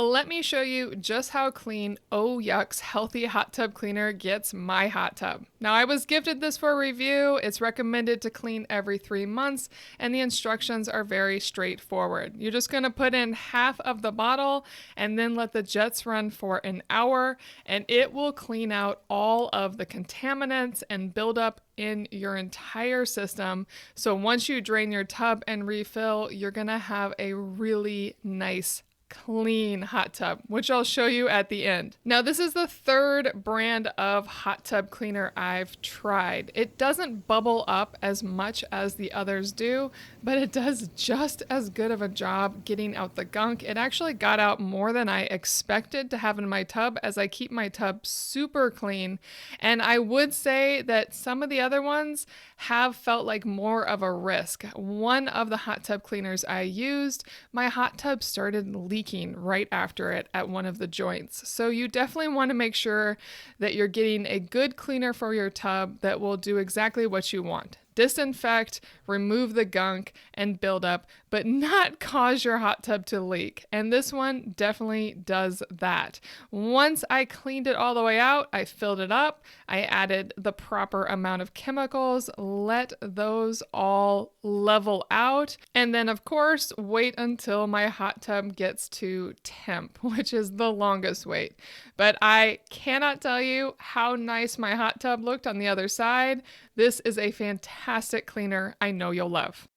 Let me show you just how clean Oh Yuck's Healthy Hot Tub Cleaner gets my hot tub. Now, I was gifted this for review. It's recommended to clean every 3 months, and the instructions are very straightforward. You're just going to put in half of the bottle and then let the jets run for an hour, and it will clean out all of the contaminants and buildup in your entire system. So once you drain your tub and refill, you're going to have a really nice clean hot tub, which I'll show you at the end. Now, this is the third brand of hot tub cleaner I've tried. It doesn't bubble up as much as the others do, but it does just as good of a job getting out the gunk. It actually got out more than I expected to have in my tub, as I keep my tub super clean. And I would say that some of the other ones have felt like more of a risk. One of the hot tub cleaners I used, my hot tub started leaking right after it at one of the joints. So you definitely want to make sure that you're getting a good cleaner for your tub that will do exactly what you want. Disinfect, remove the gunk and buildup, but not cause your hot tub to leak. And this one definitely does that. Once I cleaned it all the way out, I filled it up, I added the proper amount of chemicals, let those all level out, and then of course, wait until my hot tub gets to temp, which is the longest wait. But I cannot tell you how nice my hot tub looked on the other side. This is a fantastic cleaner I know you'll love.